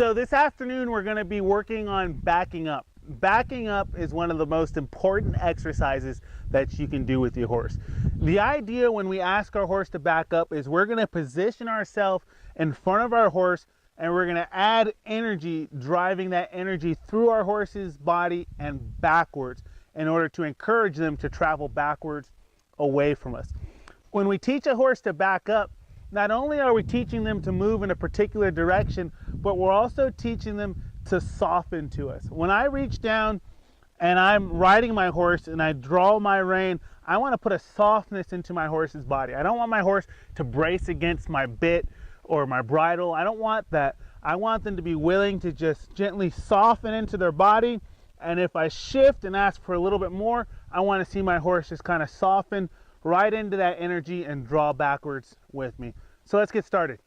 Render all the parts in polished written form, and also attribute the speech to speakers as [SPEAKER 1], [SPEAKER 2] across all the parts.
[SPEAKER 1] So this afternoon we're going to be working on backing up. Backing up is one of the most important exercises that you can do with your horse. The idea when we ask our horse to back up is we're going to position ourselves in front of our horse and we're going to add energy, driving that energy through our horse's body and backwards in order to encourage them to travel backwards away from us. When we teach a horse to back up, not only are we teaching them to move in a particular direction, but we're also teaching them to soften to us. When I reach down and I'm riding my horse and I draw my rein, I want to put a softness into my horse's body. I don't want my horse to brace against my bit or my bridle. I don't want that. I want them to be willing to just gently soften into their body. And if I shift and ask for a little bit more, I want to see my horse just kind of soften right into that energy and draw backwards with me. So let's get started.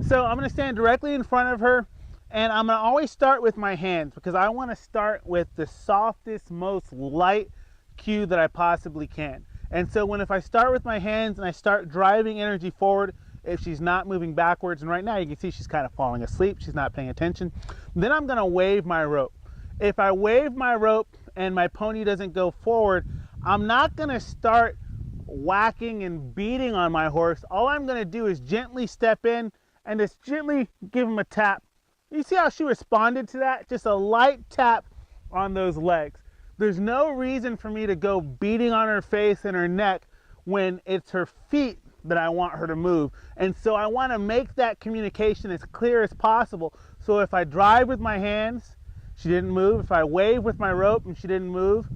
[SPEAKER 1] So I'm going to stand directly in front of her, and I'm going to always start with my hands because I want to start with the softest, most light cue that I possibly can. And so if I start with my hands and I start driving energy forward, if she's not moving backwards, and right now you can see she's kind of falling asleep, she's not paying attention, then I'm going to wave my rope. If I wave my rope and my pony doesn't go forward, I'm not going to start whacking and beating on my horse. All I'm going to do is gently step in and just gently give him a tap. You see how she responded to that? Just a light tap on those legs. There's no reason for me to go beating on her face and her neck when it's her feet that I want her to move. And so I want to make that communication as clear as possible. So if I drive with my hands, she didn't move. If I wave with my rope and she didn't move,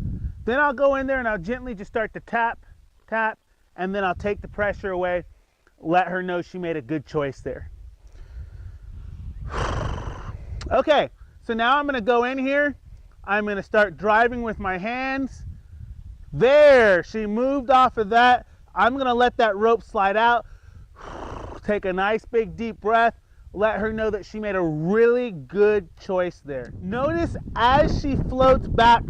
[SPEAKER 1] then I'll go in there and I'll gently just start to tap, tap, and then I'll take the pressure away, let her know she made a good choice there. Okay, so now I'm going to go in here. I'm going to start driving with my hands. There, she moved off of that. I'm going to let that rope slide out. Take a nice big deep breath. Let her know that she made a really good choice there. Notice as she floats back,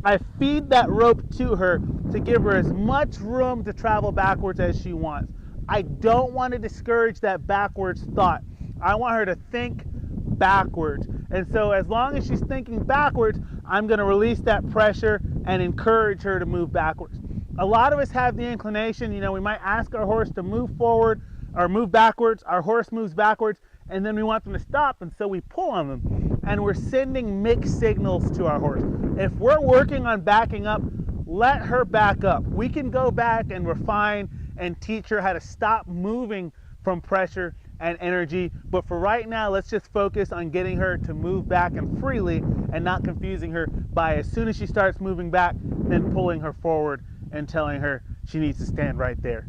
[SPEAKER 1] I feed that rope to her to give her as much room to travel backwards as she wants. I don't want to discourage that backwards thought. I want her to think backwards. And so as long as she's thinking backwards, I'm going to release that pressure and encourage her to move backwards. A lot of us have the inclination, we might ask our horse to move forward or move backwards. Our horse moves backwards and then we want them to stop, and so we pull on them. And we're sending mixed signals to our horse. If we're working on backing up, let her back up. We can go back and refine and teach her how to stop moving from pressure and energy. But for right now, let's just focus on getting her to move back and freely and not confusing her by as soon as she starts moving back, then pulling her forward and telling her she needs to stand right there.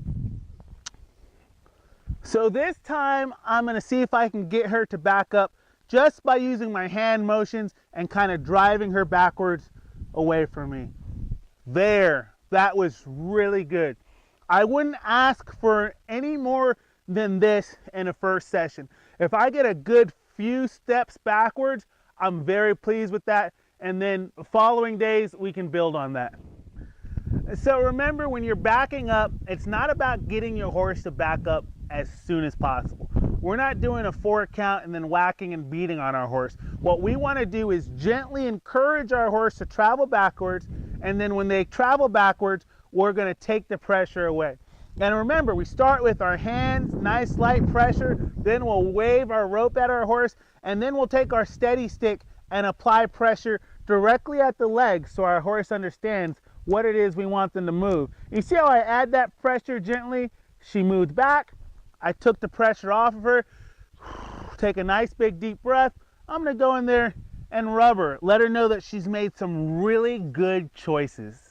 [SPEAKER 1] So this time I'm going to see if I can get her to back up just by using my hand motions and kind of driving her backwards away from me. There, that was really good. I wouldn't ask for any more than this in a first session. If I get a good few steps backwards, I'm very pleased with that. And then following days, we can build on that. So remember, when you're backing up, it's not about getting your horse to back up as soon as possible. We're not doing a 4 count and then whacking and beating on our horse. What we want to do is gently encourage our horse to travel backwards, and then when they travel backwards, we're going to take the pressure away. And remember, we start with our hands, nice light pressure, then we'll wave our rope at our horse, and then we'll take our steady stick and apply pressure directly at the legs so our horse understands what it is we want them to move. You see how I add that pressure gently? She moved back. I took the pressure off of her. Take a nice big deep breath. I'm going to go in there and rub her. Let her know that she's made some really good choices.